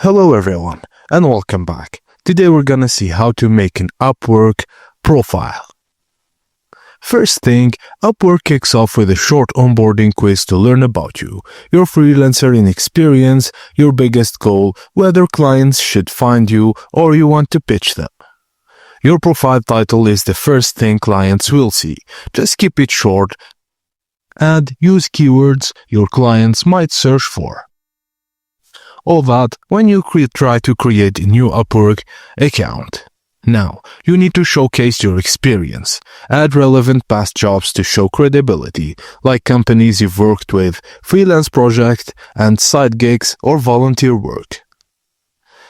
Hello everyone and welcome back. Today we're gonna see how to make an Upwork profile. First thing, Upwork kicks off with a short onboarding quiz to learn about you, your freelancer in experience, your biggest goal, whether clients should find you or you want to pitch them. Your profile title is the first thing clients will see. Just keep it short and use keywords your clients might search for. All that when you try to create a new Upwork account. Now, you need to showcase your experience. Add relevant past jobs to show credibility, like companies you've worked with, freelance projects, and side gigs or volunteer work.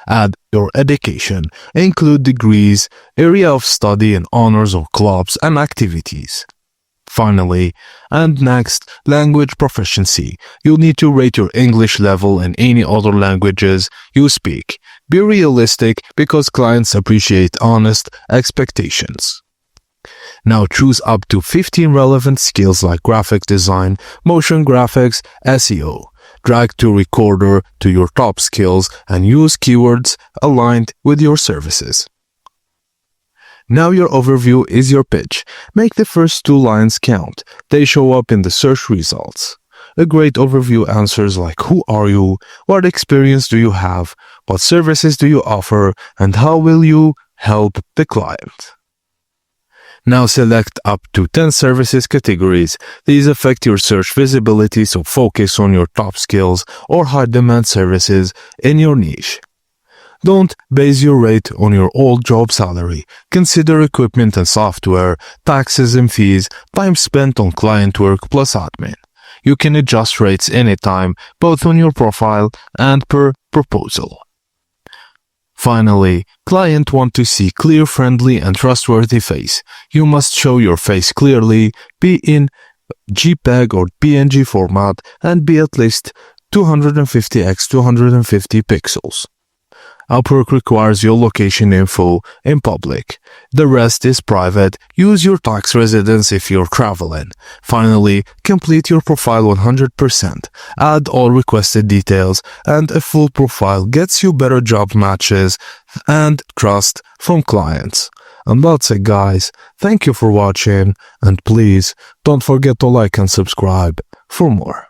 Add your education. Include degrees, area of study, and honors or clubs and activities. Finally, and next, language proficiency. You'll need to rate your English level and any other languages you speak. Be realistic because clients appreciate honest expectations. Now choose up to 15 relevant skills like graphic design, motion graphics, SEO. Drag to recorder to your top skills and use keywords aligned with your services. Now your overview is your pitch. Make the first 2 lines count. They show up in the search results. A great overview answers like who are you, what experience do you have, what services do you offer, and how will you help the client. Now select up to 10 services categories. These affect your search visibility, so focus on your top skills or high demand services in your niche. Don't base your rate on your old job salary. Consider equipment and software, taxes and fees, time spent on client work plus admin. You can adjust rates anytime, both on your profile and per proposal. Finally, clients want to see clear, friendly, and trustworthy face. You must show your face clearly, be in JPEG or PNG format, and be at least 250 x 250 pixels. Upwork requires your location info in public. The rest is private. Use your tax residence if you're traveling. Finally, complete your profile 100%. Add all requested details, and a full profile gets you better job matches and trust from clients. And that's it, guys. Thank you for watching, and please don't forget to like and subscribe for more.